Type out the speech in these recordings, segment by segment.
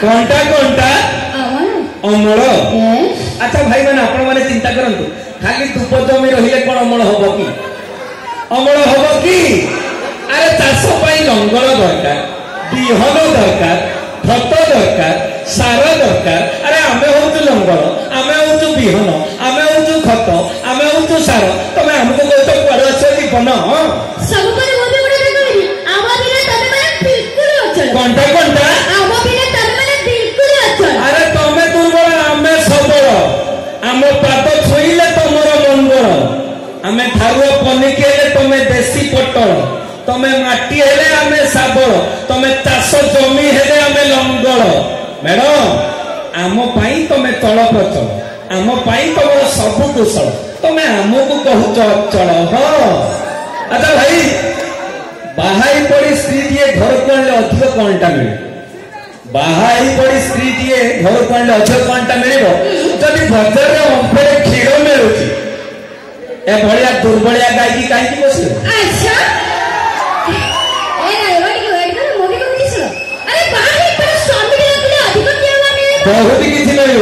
कंटा कंटा अमल। अच्छा भाई मैंने आपण मैंने चिंता करंतु खाली धूप जमी रहिले कौन अमल हम कि अमल हम कि अरे चाष लंगर दरकार विहन दरकार खत दरकार सार दरकार। अरे आमे हूँ लंगर आमे हूँ विहन आमे हूँ खत आमे हूँ सार तुम आमको कौच कुआड़ अच्छे जीवन कंटा कंटा अरे तमें दुर्बल आमे सबल आम पाद छुईले तुमर मंगल आमे धारुआ पनिकेले तुमे देशी पटल तमें माटी हेले आमे साबल तमें चाष जमी हेले आमे लंगल। मैडम आम पाई तमें चल प्रचल आम पाई तुम सब कुशल तमें आमको कहूच अचल। हाँ अच्छा भाई बाहाई पड़ी स्त्री टे घर को आने अधिक कौनटा मिले बाहाई पड़ी स्त्री टे घर को आने अधिक कौनटा मिल जब बजार में अंफे क्षीर मिलूँ ए भाया दुर्बलिया गाय की कहीं बस बहुत किसी मिल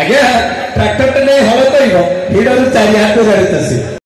आज्ञा ट्राक्टर नहीं हल कर चारि हाथ गाड़ी चाषी